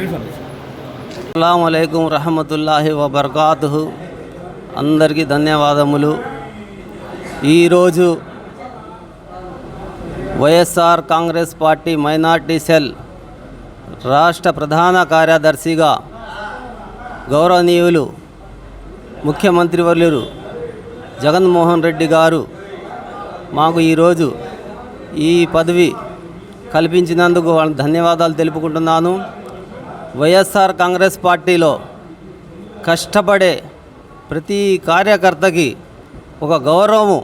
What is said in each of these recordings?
అస్సలాము అలైకుం రహమతుల్లాహి వబర్కాతుహు. అందరికీ ధన్యవాదములు. ఈరోజు YSR Congress party minority cell రాష్ట్ర ప్రధాన కార్యదర్శిగా గౌరవనీయులు ముఖ్యమంత్రి వర్యులు జగన్మోహన్ రెడ్డి గారు మాకు ఈరోజు ఈ పదవి కల్పించినందుకు వాళ్ళకి ధన్యవాదాలు తెలుపుకుంటున్నాను. వైఎస్ఆర్ కాంగ్రెస్ పార్టీలో కష్టపడే ప్రతి కార్యకర్తకి ఒక గౌరవము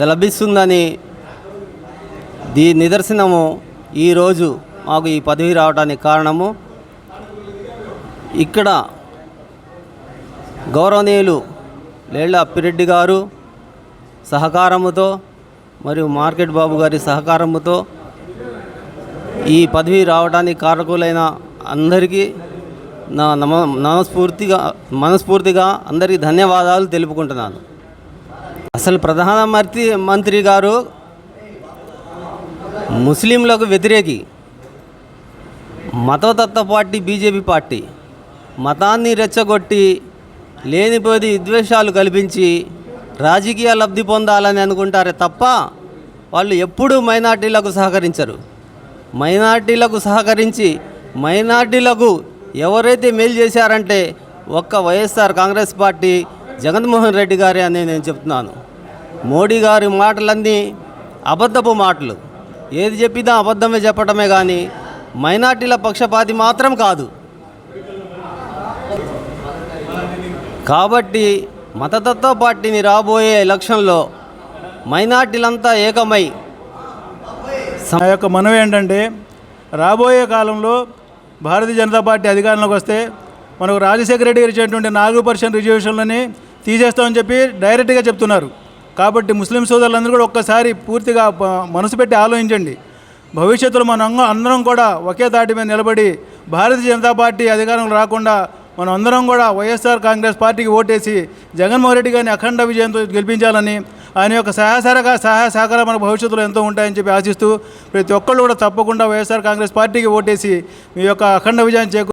లభిస్తుందని నిదర్శనము ఈరోజు మాకు ఈ పదవి రావడానికి కారణము. ఇక్కడ గౌరవనీయులు లేళ్ల అప్పిరెడ్డి గారు సహకారముతో మరియు మార్కెట్ బాబు గారి సహకారముతో ఈ పదవి రావడానికి కారకులైన అందరికీ నా మనస్ఫూర్తిగా అందరికీ ధన్యవాదాలు తెలుపుకుంటున్నాను. అసలు ప్రధానమంత్రి గారు ముస్లింలకు వ్యతిరేకి, మతతత్వ పార్టీ బీజేపీ పార్టీ మతాన్ని రెచ్చగొట్టి లేనిపోయి విద్వేషాలు కల్పించి రాజకీయ లబ్ధి పొందాలని అనుకుంటారే తప్ప వాళ్ళు ఎప్పుడూ మైనార్టీలకు సహకరించరు. మైనార్టీలకు సహకరించి మైనార్టీలకు ఎవరైతే మేలు చేశారంటే ఒక్క వైఎస్ఆర్ కాంగ్రెస్ పార్టీ జగన్మోహన్ రెడ్డి గారే అని నేను చెప్తున్నాను. మోడీ గారి మాటలన్నీ అబద్ధపు మాటలు, ఏది చెప్పినా అబద్ధమే చెప్పడమే కానీ మైనార్టీల పక్షపాతి మాత్రం కాదు. కాబట్టి మతతత్వ పార్టీని రాబోయే ఎలక్షన్లో మైనార్టీలంతా ఏకమై నా యొక్క మనవి ఏంటంటే, రాబోయే కాలంలో భారతీయ జనతా పార్టీ అధికారంలోకి వస్తే మనకు రాజశేఖర రెడ్డి గారు ఇచ్చేటువంటి 4% రిజర్వేషన్లని తీసేస్తామని చెప్పి డైరెక్ట్గా చెప్తున్నారు. కాబట్టి ముస్లిం సోదరులందరూ కూడా ఒక్కసారి పూర్తిగా మనసు పెట్టి ఆలోచించండి. భవిష్యత్తులో అందరం కూడా ఒకే తాటి మీద నిలబడి భారతీయ జనతా పార్టీ అధికారంలో రాకుండా మనం అందరం కూడా వైఎస్ఆర్ కాంగ్రెస్ పార్టీకి ఓటేసి జగన్మోహన్ రెడ్డి గారిని అఖండ విజయంతో గెలిపించాలని, ఆయన యొక్క సహాయ సహకారం మన భవిష్యత్తులో ఎంతో ఉంటాయని చెప్పి ఆశిస్తూ ప్రతి ఒక్కళ్ళు కూడా తప్పకుండా వైఎస్ఆర్ కాంగ్రెస్ పార్టీకి ఓటేసి మీ యొక్క అఖండ విజయాన్ని